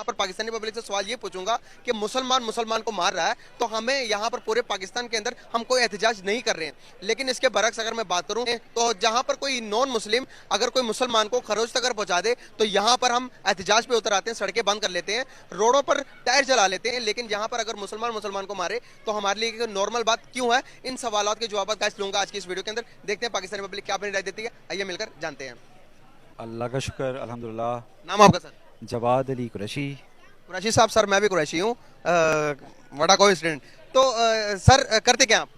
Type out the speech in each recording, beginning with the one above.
यहाँ पर पाकिस्तानी पब्लिक से सवाल ये पूछूंगा कि मुसलमान मुसलमान को मार रहा है तो हमें यहाँ पर पूरे पाकिस्तान के अंदर हम कोई एहतजाज नहीं कर रहे हैं, लेकिन इसके बरक्स अगर मैं बात करूँ तो जहाँ पर कोई नॉन मुस्लिम अगर कोई मुसलमान को खरोच तक पहुंचा दे तो यहाँ पर हम एहतजाज पे उतर आते हैं, सड़कें बंद कर लेते हैं, रोडों पर टायर जला लेते हैं। लेकिन यहाँ पर अगर मुसलमान मुसलमान को मारे तो हमारे लिए नॉर्मल बात क्यों है? इन सवालों के जवाब गाइस लूंगा आज की इस वीडियो के अंदर। देखते हैं पाकिस्तानी पब्लिक क्या अपनी राय देती है, आइए मिलकर जानते हैं। अल्लाह का शुक्र अल्हम्दुलिल्लाह। नाम आपका सर? जवाद अली कुरैशी। कुरैशी साहब, सर मैं भी कुरैशी हूँ। बड़ा कोइंसिडेंट। तो सर करते क्या आप?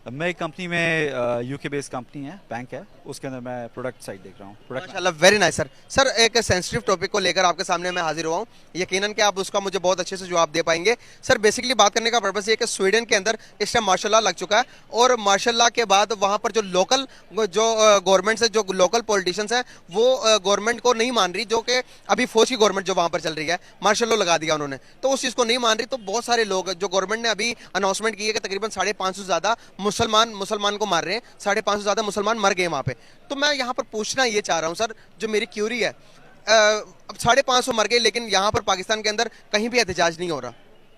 मैं एक कंपनी में यूके बेस्ड कंपनी है, बैंक है, उसके अंदर मैं प्रोडक्ट साइड देख रहा हूँ। प्रोडक्ट माशाल्लाह, वेरी नाइस सर। सर एक सेंसिटिव टॉपिक को लेकर आपके सामने मैं हाजिर हुआ हूँ, यकीनन कि आप उसका मुझे बहुत अच्छे से जवाब दे पाएंगे। सर बेसिकली बात करने का पर्पस ये है कि स्वीडन के अंदर इस टाइम मार्शल लॉ लग चुका है और मार्शल लॉ के बाद वहाँ पर जो लोकल जो गवर्नमेंट है, जो लोकल पॉलिटिशियंस हैं, वो गवर्नमेंट को नहीं मान रही, जो कि अभी फौज की गवर्नमेंट जो वहाँ पर चल रही है, मार्शल लॉ लगा दिया उन्होंने, तो उस चीज़ को नहीं मान रही। तो बहुत सारे लोग जो गवर्नमेंट ने अभी अनाउंसमेंट की है कि तकरीबन 550 से ज़्यादा मुसलमान को मार रहे हैं, 550 से ज्यादा मुसलमान मर गए वहां पे। तो मैं यहाँ पर पूछना ये चाह रहा हूँ सर, जो मेरी क्यूरी है, अब 550 मर गए लेकिन यहाँ पर पाकिस्तान के अंदर कहीं भी एहतजाज नहीं हो रहा,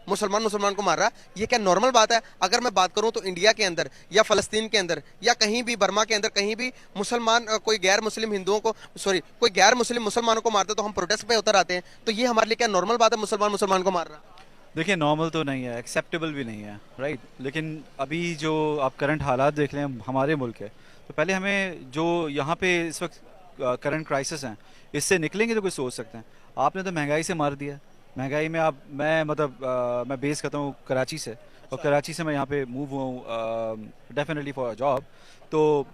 मुसलमान मुसलमान को मार रहा, ये क्या नॉर्मल बात है? अगर मैं बात करूं तो इंडिया के अंदर या फलस्तीन के अंदर या कहीं भी बर्मा के अंदर कहीं भी मुसलमान कोई गैर मुस्लिम हिंदुओं को, सॉरी, कोई गैर मुस्लिम मुसलमानों को मारते तो हम प्रोटेस्ट पे उतर आते हैं। तो ये हमारे लिए क्या नॉर्मल बात है, मुसलमान मुसलमान को मार रहा? देखिए, नॉर्मल तो नहीं है, एक्सेप्टेबल भी नहीं है, राइट। लेकिन अभी जो आप करंट हालात देख लें हमारे मुल्क के, तो पहले हमें जो यहाँ पे इस वक्त करंट क्राइसिस हैं, इससे निकलेंगे तो कुछ सोच सकते हैं। आपने तो महंगाई से मार दिया। महंगाई में आप, मैं मतलब मैं बेस करता हूँ कराची से, और कराची से मैं यहाँ पे मूव हुआ हूँ डेफिनेटली फॉर जॉब। तो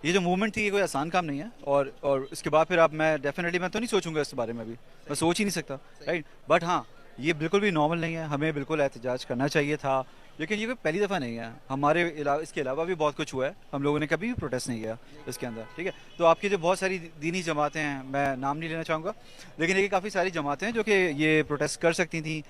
ये जो मूवमेंट थी, ये कोई आसान काम नहीं है। और इसके बाद फिर आप, मैं डेफिनेटली मैं तो नहीं सोचूंगा इस बारे में, अभी मैं सोच ही नहीं सकता, राइट। बट हाँ, ये बिल्कुल भी नॉर्मल नहीं है, हमें बिल्कुल एहतजाज करना चाहिए था। लेकिन ये कोई पहली दफ़ा नहीं है, हमारे इसके अलावा भी बहुत कुछ हुआ है, हम लोगों ने कभी भी प्रोटेस्ट नहीं किया इसके अंदर, ठीक है। तो आपकी जो बहुत सारी दीनी जमातें हैं, मैं नाम नहीं लेना चाहूँगा, लेकिन ये काफ़ी सारी जमातें हैं जो कि ये प्रोटेस्ट कर सकती थी,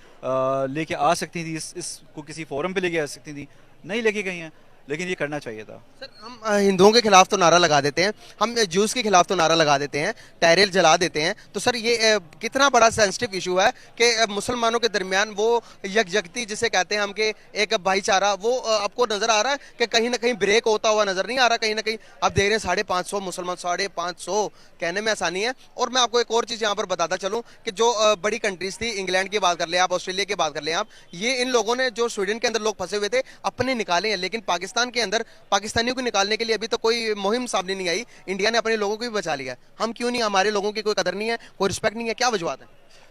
लेके आ सकती थी, इसको किसी फोरम पे लेके आ सकती थी, नहीं लेके गई हैं, लेकिन ये करना चाहिए था। सर हम हिंदुओं के खिलाफ तो नारा लगा देते हैं, हम ज्यूस के खिलाफ तो नारा लगा देते हैं, टायरेल जला देते हैं, तो सर ये कितना बड़ा सेंसिटिव इशू है कि मुसलमानों के दरमियान वो यकजहती जिसे कहते हैं हम, कि एक भाईचारा, वो आपको नजर आ रहा है कि कहीं ना कहीं ब्रेक होता हुआ नजर नहीं आ रहा? कहीं ना कहीं आप देख रहे हैं 550 मुसलमान, 550 कहने में आसानी है। और मैं आपको एक और चीज यहाँ पर बताता चलूँ कि जो बड़ी कंट्रीज थी, इंग्लैंड की बात कर ले आप, ऑस्ट्रेलिया की बात कर ले आप, ये इन लोगों ने जो स्वीडन के अंदर लोग फंसे हुए थे अपने निकाले हैं, लेकिन पाकिस्तान के अंदर पाकिस्तानियों को निकालने के लिए अभी तो कोई मुहिम सामने नहीं आई। इंडिया ने अपने लोगों को भी बचा लिया। हम क्यों नहीं? हमारे लोगों की कोई कदर नहीं है, कोई रिस्पेक्ट नहीं है, क्या वजूहत है?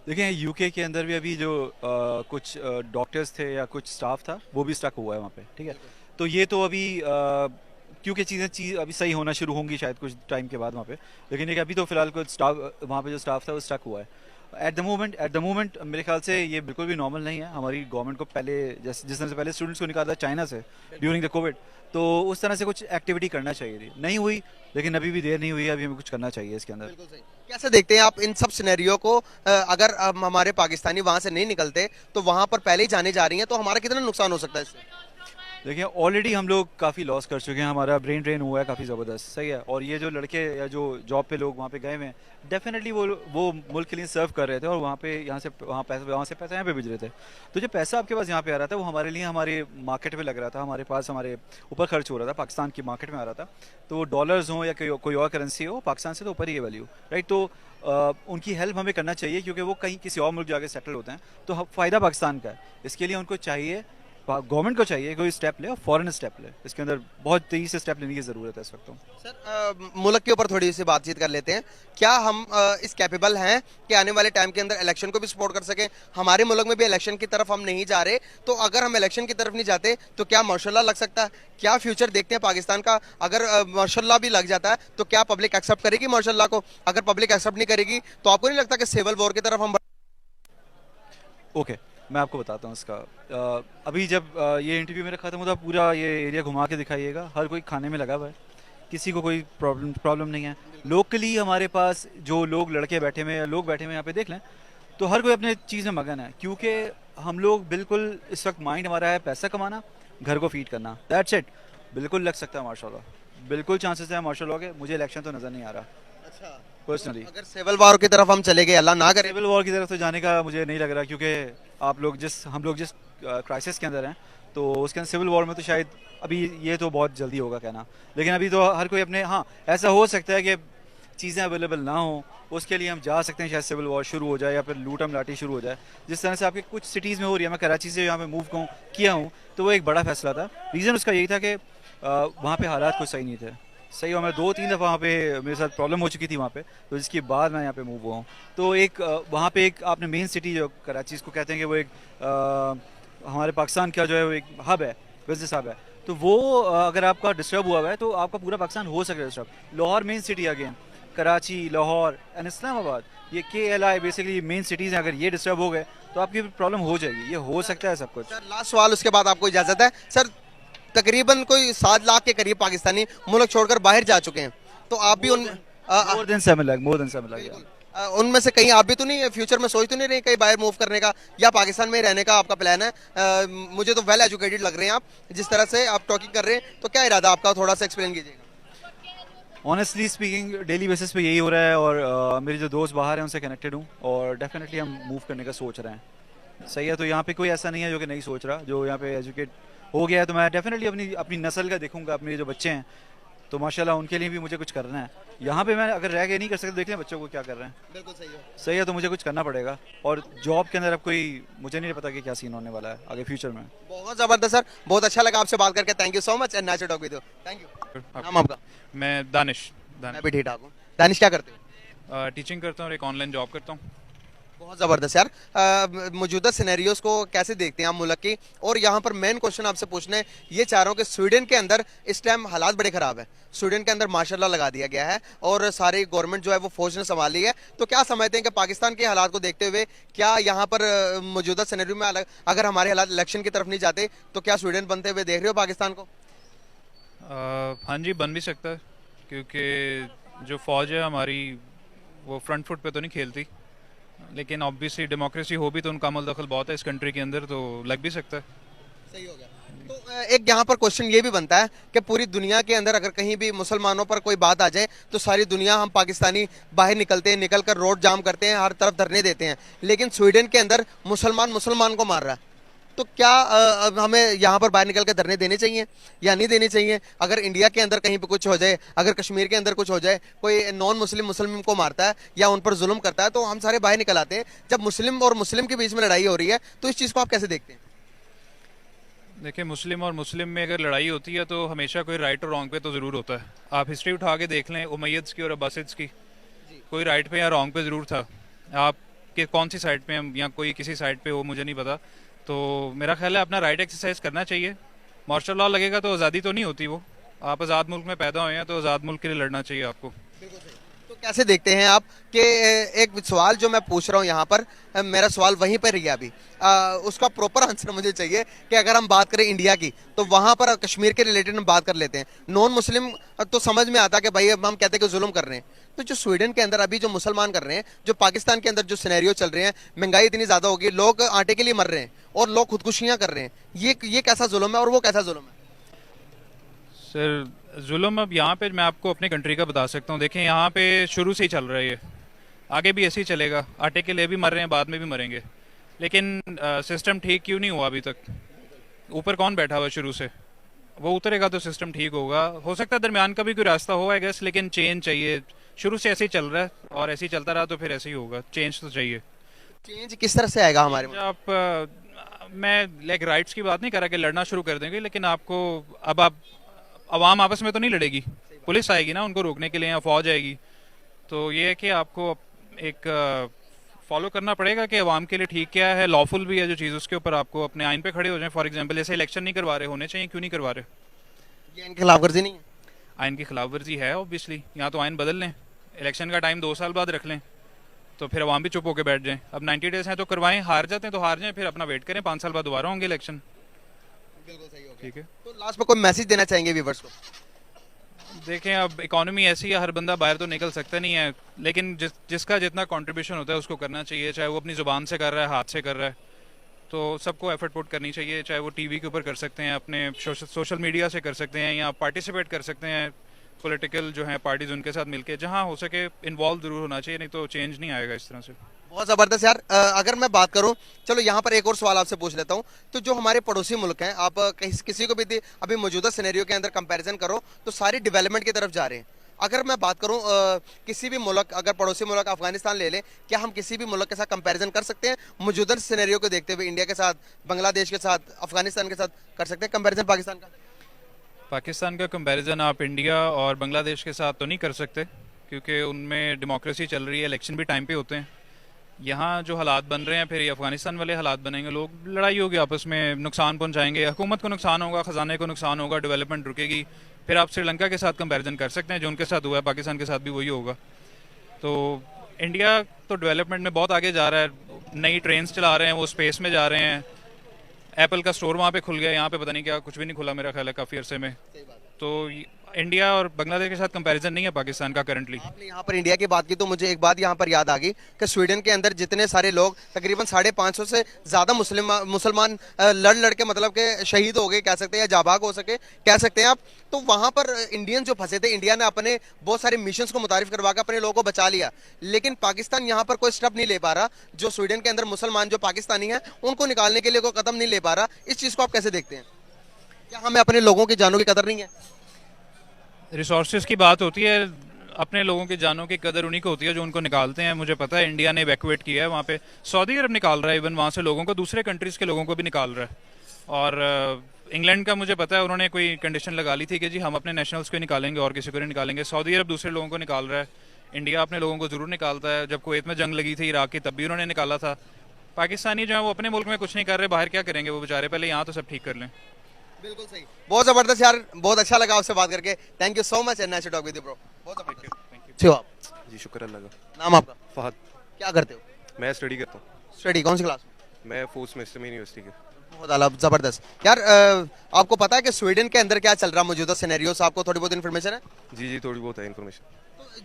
देखिए, यूके के अंदर भी अभी जो कुछ डॉक्टर्स थे या कुछ स्टाफ था, वो भी स्टक हुआ है वहाँ पे, ठीक है। तो ये तो अभी क्योंकि चीज़ अभी सही होना शुरू होंगी शायद कुछ टाइम के बाद वहाँ पे, लेकिन एक अभी तो फिलहाल कुछ स्टाफ, वहाँ पे जो स्टाफ था वो स्टक हुआ है। एट द मोमेंट मेरे ख्याल से ये बिल्कुल भी नॉर्मल नहीं है। हमारी गवर्नमेंट को पहले जिस तरह से पहले स्टूडेंट्स को निकाला चाइना से ड्यूरिंग द कोविड, तो उस तरह से कुछ एक्टिविटी करना चाहिए थी, नहीं हुई, लेकिन अभी भी देर नहीं हुई है, अभी हमें कुछ करना चाहिए इसके अंदर। कैसे देखते हैं आप इन सब सिनेरियो को? अगर हमारे पाकिस्तानी वहां से नहीं निकलते तो वहां पर पहले ही जाने जा रही हैं, तो हमारा कितना नुकसान हो सकता है इससे? देखिए, ऑलरेडी हम लोग काफ़ी लॉस कर चुके हैं, हमारा ब्रेन ड्रेन हुआ है काफ़ी ज़बरदस्त, सही है। और ये जो लड़के या जो जॉब पे लोग वहाँ पे गए हुए हैं, डेफिनेटली वो मुल्क के लिए सर्व कर रहे थे, और वहाँ पे यहाँ से पैसा यहाँ पे भेज रहे थे। तो जो पैसा आपके पास यहाँ पे आ रहा था, वो हमारे लिए हमारे मार्केट में लग रहा था, हमारे पास हमारे ऊपर खर्च हो रहा था, पाकिस्तान की मार्केट में आ रहा था। तो डॉलर्स हों या कोई और करेंसी हो, पाकिस्तान से तो ऊपर ही है वैल्यू, राइट। तो उनकी हेल्प हमें करना चाहिए, क्योंकि वो कहीं किसी और मुल्क जाके सेटल होते हैं, तो फ़ायदा पाकिस्तान का है। इसके लिए उनको चाहिए, गवर्नमेंट को चाहिए कोई स्टेप ले, और फॉरेन स्टेप ले, इसके अंदर बहुत तेजी से स्टेप लेने की ज़रूरत है इस वक्त। तो सर मुल्क के ऊपर थोड़ी सी बातचीत कर लेते हैं। क्या हम इस कैपेबल हैं कि आने वाले टाइम के अंदर इलेक्शन को भी सपोर्ट कर सकें? हमारे मुल्क में भी इलेक्शन की तरफ हम नहीं जा रहे, तो अगर हम इलेक्शन की तरफ नहीं जाते तो क्या मार्शल लॉ लग सकता है? क्या फ्यूचर देखते हैं पाकिस्तान का? अगर मार्शल लॉ भी लग जाता है तो क्या पब्लिक एक्सेप्ट करेगी मार्शल लॉ को? अगर पब्लिक एक्सेप्ट नहीं करेगी तो आपको नहीं लगता कि सिविल वॉर की तरफ हम? ओके, मैं आपको बताता हूँ इसका। अभी जब ये इंटरव्यू मेरा ख़त्म होता, पूरा ये एरिया घुमा के दिखाइएगा, हर कोई खाने में लगा हुआ है, किसी को कोई प्रॉब्लम नहीं है। लोकली हमारे पास जो लड़के बैठे हुए हैं, लोग बैठे हुए यहाँ पे देख लें, तो हर कोई अपने चीज़ में मगन है, क्योंकि हम लोग बिल्कुल इस वक्त माइंड हमारा है पैसा कमाना, घर को फीड करना, दैट्स इट। बिल्कुल लग सकता है मार्शल लॉ, बिल्कुल चांसेस है मार्शल लॉ के। मुझे इलेक्शन तो नज़र नहीं आ रहा। अच्छा, पर्सनली। अगर सिविल वॉर की तरफ हम चले गए, अल्लाह ना करे। सिविल वॉर की तरफ तो जाने का मुझे नहीं लग रहा, क्योंकि हम लोग जिस क्राइसिस के अंदर हैं, तो उसके अंदर सिविल वॉर में तो शायद अभी ये तो बहुत जल्दी होगा कहना। लेकिन अभी तो हर कोई अपने, हाँ ऐसा हो सकता है कि चीज़ें अवेलेबल ना हो, उसके लिए हम जा सकते हैं, शायद सिविल वॉर शुरू हो जाए या फिर लूटम लाठी शुरू हो जाए, जिस तरह से आपके कुछ सिटीज़ में हो रही है। मैं कराची से यहाँ पे मूव किया हूँ, तो वो एक बड़ा फैसला था। रीज़न उसका यही था कि वहाँ पे हालात कुछ सही नहीं थे। सही, और मैं 2-3 दफ़ा वहाँ पे मेरे साथ प्रॉब्लम हो चुकी थी वहाँ पे, तो जिसके बाद मैं यहाँ पे मूव हुआ हूँ। तो एक वहाँ पे एक आपने मेन सिटी जो कराची इसको कहते हैं कि वो एक हमारे पाकिस्तान का जो है वो एक हब है, बिजनेस हब है। तो वो अगर आपका डिस्टर्ब हुआ है तो आपका पूरा पाकिस्तान हो सकता है disturb. Lahore main city again, Karachi, Lahore and Islamabad, ये KLI बेसिकली मेन सिटीज़ हैं। अगर ये डिस्टर्ब हो गए तो आपकी प्रॉब्लम हो जाएगी, ये हो सकता है सब कुछ। सर लास्ट सवाल, उसके बाद आपको इजाजत है। सर तकरीबन कोई 7 लाख के करीब पाकिस्तानी मुल्क छोड़कर बाहर जा चुके हैं, तो आप भी उन more than 7 lakh, more than 7 lakh. उनमें से कहीं आप भी तो नहीं फ्यूचर में सोच तो नहीं रहे कहीं बाहर मूव करने का, या पाकिस्तान में ही रहने का आपका प्लान है? मुझे तो वेल एजुकेटेड लग रहे हैं आप, जिस तरह से आप टॉकिंग कर रहे हैं, तो क्या इरादा आपका, थोड़ा सा एक्सप्लेन कीजिएगा। ऑनेस्टली स्पीकिंग डेली बेसिस पे यही हो रहा है, और मेरे जो दोस्त बाहर हैं उनसे कनेक्टेड हूँ, और डेफिनेटली हम मूव करने का सोच रहे हैं। सही है, तो यहाँ पे कोई ऐसा नहीं है जो कि नहीं सोच रहा, जो यहाँ पे एजुकेट हो गया है। तो मैं डेफिनेटली अपनी अपनी नस्ल का देखूंगा, अपने जो बच्चे हैं, तो माशाल्लाह उनके लिए भी मुझे कुछ करना है। यहाँ पे मैं अगर रह के नहीं कर सकता, देख लें बच्चों को क्या कर रहे हैं। बिल्कुल सही है। सही है, तो मुझे कुछ करना पड़ेगा। और जॉब के अंदर अब कोई मुझे नहीं पता कि क्या सीन होने वाला है आगे फ्यूचर में। बहुत जबरदस्त सर, बहुत अच्छा लगा आपसे बात करके। Thank you so much and nice to talk with you. Thank you. नाम आपका? मैं दानिश मैं भी ठीक ठाक हूँ। दानिश क्या करते हो? टीचिंग करता हूँ और एक ऑनलाइन जॉब करता हूँ। बहुत ज़बरदस्त यार। मौजूदा सिनेरियोस को कैसे देखते हैं आप मुल्क की? और यहाँ पर मेन क्वेश्चन आपसे पूछना है, ये चाह रहा हूँ कि स्वीडन के अंदर इस टाइम हालात बड़े ख़राब है। स्वीडन के अंदर मार्शल लॉ लगा दिया गया है और सारी गवर्नमेंट जो है वो फौज ने संभाल ली है। तो क्या समझते हैं कि पाकिस्तान के हालात को देखते हुए क्या यहाँ पर मौजूदा सिनेरियो में अगर हमारे हालात इलेक्शन की तरफ नहीं जाते, तो क्या स्वीडन बनते हुए देख रहे हो पाकिस्तान को? हाँ जी, बन भी सकता है, क्योंकि जो फौज है हमारी वो फ्रंट फुट पे तो नहीं खेलती, लेकिन ऑब्वियसली डेमोक्रेसी हो भी तो उनका अमल दखल बहुत है इस कंट्री के अंदर, तो लग भी सकता है। सही हो गया। तो एक यहाँ पर क्वेश्चन ये भी बनता है कि पूरी दुनिया के अंदर अगर कहीं भी मुसलमानों पर कोई बात आ जाए, तो सारी दुनिया, हम पाकिस्तानी बाहर निकलते हैं, निकल कर रोड जाम करते हैं, हर तरफ धरने देते हैं, लेकिन स्वीडन के अंदर मुसलमान को मार रहा है। तो क्या हमें यहाँ पर बाहर निकल कर धरने देने चाहिए या नहीं देने चाहिए? अगर इंडिया के अंदर कहीं पे कुछ हो जाए, अगर कश्मीर के अंदर कुछ हो जाए, कोई नॉन मुस्लिम को मारता है या उन पर जुल्म करता है, तो हम सारे बाहर निकल आते हैं। जब मुस्लिम और मुस्लिम के बीच में लड़ाई हो रही है, तो इस चीज़ को आप कैसे देखते हैं? देखिए, मुस्लिम और मुस्लिम में अगर लड़ाई होती है तो हमेशा कोई राइट और रॉन्ग पे तो ज़रूर होता है। आप हिस्ट्री उठा के देख लें उमैयद्स की और अब्बासिद्स की, कोई राइट पे या रॉन्ग पे ज़रूर था। आप के कौन सी साइड पे हैं, या कोई किसी साइड पे हो, मुझे नहीं पता। तो मेरा ख्याल है अपना राइट एक्सरसाइज करना चाहिए। मार्शल लॉ लगेगा तो आज़ादी तो नहीं होती वो। आप आज़ाद मुल्क में पैदा हुए हैं तो आज़ाद मुल्क के लिए लड़ना चाहिए आपको। तो कैसे देखते हैं आप कि एक सवाल जो मैं पूछ रहा हूँ यहाँ पर, मेरा सवाल वहीं पर गया अभी, उसका प्रॉपर आंसर मुझे चाहिए कि अगर हम बात करें इंडिया की, तो वहाँ पर कश्मीर के रिलेटेड हम बात कर लेते हैं। नॉन मुस्लिम तो समझ में आता कि भाई अब हम कहते हैं कि जुल्म कर रहे हैं, तो जो स्वीडन के अंदर अभी जो मुसलमान कर रहे हैं, जो पाकिस्तान के अंदर जो सिनेरियो चल रहे हैं, महंगाई इतनी ज़्यादा होगी, लोग आटे के लिए मर रहे हैं और लोग खुदकुशियाँ कर रहे हैं, ये कैसा जुल्म है और वो कैसा जुल्म है? सर जुल्म अब यहाँ पे मैं आपको अपनी कंट्री का बता सकता हूँ। देखें, यहाँ पे शुरू से ही चल रहा है ये, आगे भी ऐसे ही चलेगा। आटे के लिए भी मर रहे हैं, बाद में भी मरेंगे, लेकिन सिस्टम ठीक क्यों नहीं हुआ अभी तक? ऊपर कौन बैठा हुआ है शुरू से? वो उतरेगा तो सिस्टम ठीक होगा। हो सकता है दरमियान का भी कोई रास्ता हो, आई गेस, लेकिन चेंज चाहिए। शुरू से ऐसे ही चल रहा है और ऐसे ही चलता रहा तो फिर ऐसे ही होगा। चेंज तो चाहिए। चेंज किस तरह से आएगा हमारे में? मैं लाइक राइट्स की बात नहीं कर रहा कि लड़ना शुरू कर देंगे, लेकिन आपको अब आप अवाम आपस में तो नहीं लड़ेगी, पुलिस आएगी ना उनको रोकने के लिए, या फौज आएगी। तो ये है कि आपको एक फॉलो करना पड़ेगा कि अवाम के लिए ठीक क्या है, लॉफुल भी है जो चीज़, उसके ऊपर आपको अपने आइन पे खड़े हो जाएं। फॉर एग्जांपल, जैसे इलेक्शन नहीं करवा रहे, होने चाहिए, क्यों नहीं करवा रहे? ये इनके खिलाफ वर्जी नहीं है? आइन की खिलाफ वर्जी है ऑब्वियसली। या तो आइन बदल लें, इलेक्शन का टाइम 2 साल बाद रख लें, तो फिर अवाम भी चुप होकर बैठ जाएं। अब 90 डेज हैं तो करवाएं, हार जाते हैं तो हार जाएं, फिर अपना वेट करें, 5 साल बाद दोबारा होंगे इलेक्शन। बिल्कुल सही हो गया। ठीक है। तो लास्ट में कोई मैसेज देना चाहेंगे व्यूअर्स को? देखें, अब इकोनॉमी ऐसी है, हर बंदा बाहर तो निकल सकता नहीं है, लेकिन जिसका जितना कंट्रीब्यूशन होता है उसको करना चाहिए। चाहे वो अपनी ज़ुबान से कर रहा है, हाथ से कर रहा है, तो सबको एफर्ट पुट करनी चाहिए। चाहे वो टीवी के ऊपर कर सकते हैं, अपने सोशल मीडिया से कर सकते हैं, या पार्टिसिपेट कर सकते हैं पॉलिटिकल जो हैं पार्टीज उनके साथ मिलके जहाँ हो सके इन्वॉल्व जरूर होना चाहिए, नहीं तो चेंज नहीं आएगा इस तरह से। बहुत जबरदस्त यार। अगर मैं बात करूं, चलो यहाँ पर एक और सवाल आपसे पूछ लेता हूं। तो जो हमारे पड़ोसी मुल्क हैं, आप किसी को भी अभी मौजूदा सिनेरियो के अंदर कंपैरिजन करो तो सारी डेवलपमेंट की तरफ जा रहे हैं। अगर मैं बात करूं किसी भी मुल्क, अगर पड़ोसी मुल्क अफगानिस्तान ले लें, क्या हम किसी भी मुल्क के साथ कंपैरिजन कर सकते हैं मौजूदा सिनेरियो को देखते हुए? इंडिया के साथ, बांग्लादेश के साथ, अफगानिस्तान के साथ कर सकते हैं कंपैरिजन पाकिस्तान का? पाकिस्तान का कंपैरिजन आप इंडिया और बांग्लादेश के साथ तो नहीं कर सकते, क्योंकि उनमें डेमोक्रेसी चल रही है, इलेक्शन भी टाइम पे होते हैं। यहाँ जो हालात बन रहे हैं फिर ये अफगानिस्तान वाले हालात बनेंगे, लोग लड़ाई होगी आपस में, नुकसान पहुंचाएंगे, हुकूमत को नुकसान होगा, ख़जाने को नुकसान होगा, डेवलपमेंट रुकेगी। फिर आप श्रीलंका के साथ कंपैरिजन कर सकते हैं, जो उनके साथ हुआ है पाकिस्तान के साथ भी वही होगा। तो इंडिया तो डेवलपमेंट में बहुत आगे जा रहा है, नई ट्रेन्स चला रहे हैं, वो स्पेस में जा रहे हैं, एप्पल का स्टोर वहाँ पे खुल गया, यहाँ पे पता नहीं क्या कुछ भी नहीं खुला मेरा ख्याल है काफ़ी अरसे में। तो इंडिया और बांग्लादेश के साथ कंपैरिजन नहीं है पाकिस्तान का करंटली। आपने यहाँ पर इंडिया की बात की तो मुझे एक बात यहाँ पर याद आ गई कि स्वीडन के अंदर जितने सारे लोग, तकरीबन 550 से ज़्यादा मुसलमान लड़ के मतलब के शहीद हो गए कह सकते हैं, या जाबाक हो सके कह सकते हैं आप। तो वहाँ पर इंडियन जो फंसे थे, इंडिया ने अपने बहुत सारे मिशंस को मुतारिफ करवा के अपने लोगों को बचा लिया, लेकिन पाकिस्तान यहाँ पर कोई स्टेप नहीं ले पा रहा। जो स्वीडन के अंदर मुसलमान जो पाकिस्तानी हैं उनको निकालने के लिए कोई कदम नहीं ले पा रहा। इस चीज़ को आप कैसे देखते हैं? क्या हमें अपने लोगों की जानों की कदर नहीं है? रिसोर्सेज की बात होती है, अपने लोगों की जानों की कदर उन्हीं को होती है जो उनको निकालते हैं। मुझे पता है इंडिया ने इवैक्यूएट किया है वहाँ पे, सऊदी अरब निकाल रहा है, इवन वहाँ से लोगों को, दूसरे कंट्रीज़ के लोगों को भी निकाल रहा है। और इंग्लैंड का मुझे पता है उन्होंने कोई कंडीशन लगा ली थी कि जी हम अपने नेशनल्स को निकालेंगे और किसी को नहीं निकालेंगे। सऊदी अरब दूसरे लोगों को निकाल रहा है, इंडिया अपने लोगों को ज़रूर निकालता है। जब कुवैत में जंग लगी थी इराक की, तब भी उन्होंने निकाला था। पाकिस्तानी जो है वो अपने मुल्क में कुछ नहीं कर रहे, बाहर क्या करेंगे वो बेचारे, पहले यहाँ तो सब ठीक कर लें। बिल्कुल सही। बहुत जबरदस्त यार, बहुत अच्छा लगा आपसे बात करके। Thank you so much and nice to talk with you bro. बहुत जबरदस्त। आप जी शुक्र अल्लाह का। नाम आपका? फहद। क्या करते हो? मैं स्टडी करता हूँ। स्टडी कौन सी क्लास में? मैं फोर्थ सेमेस्टर में यूनिवर्सिटी के। बहुत आला, जबरदस्त यार। आपको पता है कि स्वीडन के अंदर क्या चल रहा है मौजूदा सिनेरियो से? आपको थोड़ी बहुत इन्फॉर्मेशन है? जी जी थोड़ी बहुत है इन्फॉर्मेशन।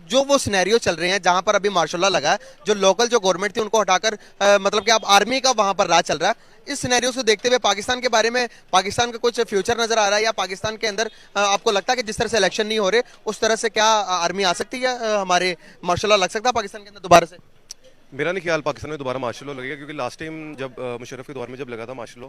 जो वो सिनेरियो चल रहे हैं जहां पर अभी मार्शल लॉ लगा है, जो लोकल जो गवर्नमेंट थी उनको हटाकर मतलब कि अब आर्मी का वहां पर राज चल रहा है। इस सिनेरियो को देखते हुए पाकिस्तान के बारे में, पाकिस्तान का कुछ फ्यूचर नजर आ रहा है, या पाकिस्तान के अंदर आपको लगता है कि जिस तरह से इलेक्शन नहीं हो रहे उस तरह से क्या आर्मी आ सकती है, हमारे मार्शल लॉ लग सकता है पाकिस्तान के अंदर दोबारा से? मेरा नहीं ख्याल पाकिस्तान में दोबारा मार्शल लॉ लगेगा, क्योंकि लास्ट टाइम जब मुशर्रफ के दौर में जब लगा था मार्शल लॉ,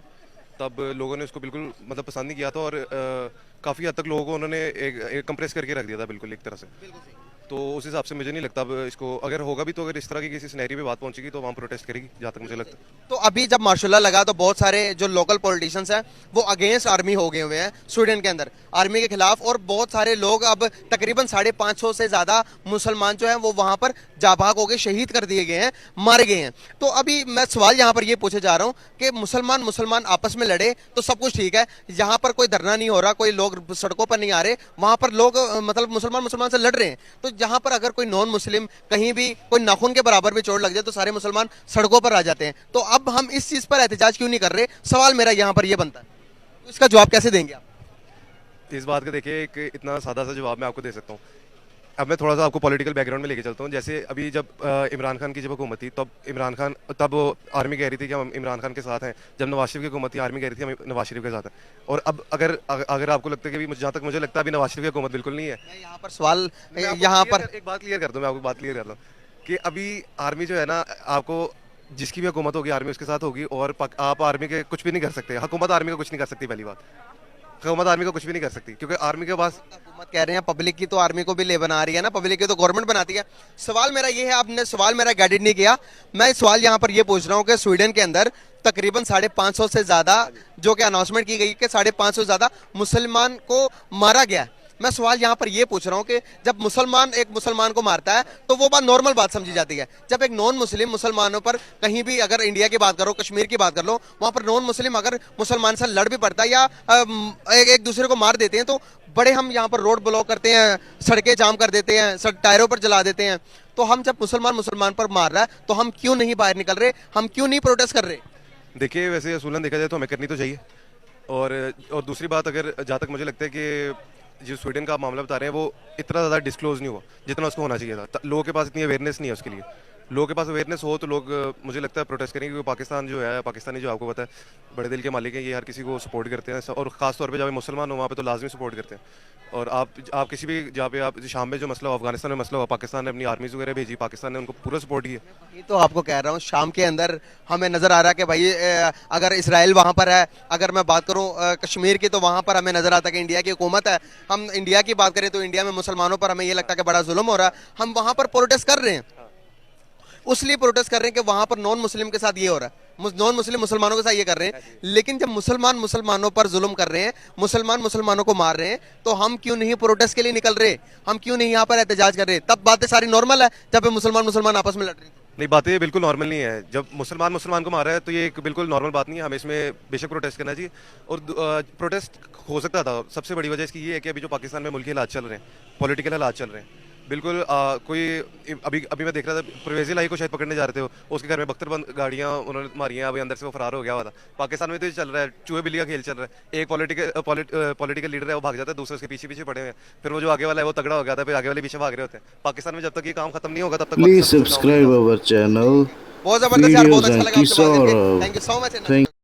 तब लोगों ने उसको बिल्कुल मतलब पसंद नहीं किया था, और काफ़ी हद तक लोगों को उन्होंने एक कंप्रेस करके रख दिया था बिल्कुल एक तरह से। तो उस हिसाब से मुझे नहीं लगता अब इसको, अगर होगा भी तो अगर इस तरह की किसी सिनेरियो पे बात पहुंचेगी तो वहाँ प्रोटेस्ट करेगी, जहाँ तक मुझे लगता है। तो अभी जब मार्शल लॉ लगा तो बहुत सारे जो लोकल पॉलिटिशियंस हैं वो अगेंस्ट आर्मी हो गए हुए हैं स्वीडन के अंदर, आर्मी के खिलाफ, और बहुत सारे लोग, अब तकरीबन 550 से ज़्यादा मुसलमान जो हैं वो वहाँ पर जाबाक हो गए, शहीद कर दिए गए हैं, मारे गए हैं। तो अभी मैं सवाल यहाँ पर ये पूछे जा रहा हूँ कि मुसलमान आपस में लड़े तो सब कुछ ठीक है, यहाँ पर कोई धरना नहीं हो रहा, कोई लोग सड़कों पर नहीं आ रहे, वहाँ पर लोग मतलब मुसलमान से लड़ रहे हैं। तो जहाँ पर अगर कोई नॉन मुस्लिम कहीं भी कोई नाखून के बराबर भी चोट लग जाए तो सारे मुसलमान सड़कों पर आ जाते हैं। तो अब हम इस चीज़ पर एहतजाज क्यों नहीं कर रहे? सवाल मेरा यहाँ पर यह बनता है, तो इसका जवाब कैसे देंगे आप? इस बात का देखिए एक इतना सादा सा जवाब मैं आपको दे सकता हूँ। अब मैं थोड़ा सा आपको पॉलिटिकल बैकग्राउंड में लेके चलता हूँ। जैसे अभी जब इमरान खान की जब हुकूमत थी, तब आर्मी कह रही थी कि हम इमरान खान के साथ हैं। जब नवाज शरीफ की हुकूमत थी, आर्मी कह रही थी हम नवाज शरीफ के साथ हैं। और अब अगर आपको लगता है कि जहाँ तक मुझे लगता है अभी नवाज शरीफ की हुकूमत बिल्कुल नहीं है। मैं यहाँ पर सवाल, यहाँ पर एक बात क्लियर कर दूँ, मैं आपको बात क्लियर कर दूँ कि अभी आर्मी जो है ना, आपको जिसकी भी हुकूमत होगी आर्मी उसके साथ होगी, और आप आर्मी के कुछ भी नहीं कर सकते। हुकूमत आर्मी का कुछ नहीं कर सकती। पहली बात, हुकूमत आर्मी का कुछ भी नहीं कर सकती, क्योंकि आर्मी के पास, हुकूमत कह रहे हैं पब्लिक की तो आर्मी को भी ले बना रही है ना, पब्लिक की तो गवर्नमेंट बनाती है। सवाल मेरा ये है, आपने सवाल मेरा गाइडेड नहीं किया। मैं सवाल यहाँ पर ये पूछ रहा हूँ कि स्वीडन के अंदर तकरीबन 550 से ज़्यादा जो कि अनाउंसमेंट की गई कि 550 से ज़्यादा मुसलमान को मारा गया। मैं सवाल यहाँ पर यह पूछ रहा हूँ कि जब मुसलमान एक मुसलमान को मारता है तो वो बात नॉर्मल बात समझी जाती है। जब एक नॉन मुस्लिम मुसलमानों पर, कहीं भी अगर इंडिया की बात करो, कश्मीर की बात कर लो, वहाँ पर नॉन मुस्लिम अगर मुसलमान से लड़ भी पड़ता है या एक दूसरे को मार देते हैं तो बड़े हम यहाँ पर रोड ब्लॉक करते हैं, सड़कें जाम कर देते हैं, टायरों पर जला देते हैं। तो हम जब मुसलमान पर मार रहा है तो हम क्यों नहीं बाहर निकल रहे, हम क्यों नहीं प्रोटेस्ट कर रहे? देखिए वैसे असूलन देखा जाए तो हमें करनी तो चाहिए। और दूसरी बात, अगर जहाँ तक मुझे लगता है कि जो स्वीडन का मामला बता रहे हैं वो इतना ज़्यादा डिस्क्लोज नहीं हुआ जितना उसको होना चाहिए था। लोगों के पास इतनी अवेयरनेस नहीं है उसके लिए। लोगों के पास अवेयरनेस हो तो लोग मुझे लगता है प्रोटेस्ट करेंगे, क्योंकि पाकिस्तान जो है, पाकिस्तानी जो आपको पता है बड़े दिल के मालिक हैं, ये हर किसी को सपोर्ट करते हैं, और ख़ास तौर पे जब मुसलमान हो वहाँ पे तो लाजमी सपोर्ट करते हैं। और आप किसी भी जहाँ पे आप शाम में जो मसला हो, अफगानिस्तान में मसला हो, पाकिस्तान ने अपनी आर्मीज वगैरह भेजी, पाकिस्तान ने उनको पूरा सपोर्ट किया। ये तो आपको कह रहा हूँ, शाम के अंदर हमें नजर आ रहा है कि भाई अगर इसराइल वहां पर है, अगर मैं बात करूं कश्मीर की, तो वहां पर हमें नजर आता है कि इंडिया की हुकूमत है। हम इंडिया की बात करें तो इंडिया में मुसलमानों पर हमें ये लगता है कि बड़ा जुल्म हो रहा है। हम वहां पर प्रोटेस्ट कर रहे हैं, उसलिए प्रोटेस्ट कर रहे हैं कि वहां पर नॉन मुस्लिम के साथ ये हो रहा है, नॉन मुस्लिम मुसलमानों के साथ ये कर रहे हैं। लेकिन जब मुसलमान मुसलमानों पर जुल्म कर रहे हैं, मुसलमान मुसलमानों को मार रहे हैं, तो हम क्यों नहीं प्रोटेस्ट के लिए निकल रहे, हम क्यों नहीं यहाँ पर एहतजाज कर रहे? तब बातें सारी नॉर्मल है जब मुसलमान मुसलमान आपस में लड़ रहे हैं। नहीं, बातें बिल्कुल नॉर्मल नहीं है। जब मुसलमान मुसलमान को मार रहा है तो ये एक बिल्कुल नॉर्मल बात नहीं है, हमें इसमें बेशक प्रोटेस्ट करना चाहिए। और प्रोटेस्ट हो सकता था, सबसे बड़ी वजह इसकी ये है कि अभी जो पाकिस्तान में मुल्की हालात चल रहे हैं, पॉलिटिकल हालात चल रहे हैं, बिल्कुल कोई अभी मैं देख रहा था, परवेज़ इलाही को शायद पकड़ने जा रहे थे वो, उसके घर में बख्तरबंद गाड़ियाँ उन्होंने मारी हैं, अभी अंदर से वो फरार हो गया हुआ था। पाकिस्तान में तो ये चल रहा है, चूहे बिल्ली का खेल चल रहा है। एक पॉलिटिकल लीडर है, वो भाग जाता है, दूसरे उसके पीछे पीछे पड़े हुए हैं, फिर वो जो आगे वाला है वो तगड़ा हो गया था, फिर आगे वाले पीछे भाग रहे होते हैं। पाकिस्तान में जब तक ये काम खत्म नहीं होगा तब तक Please subscribe our channel. बहुत जबरदस्त यार, बहुत Videos अच्छा and लगा आपसे बात करके। Kisar. Thank you so much. Thank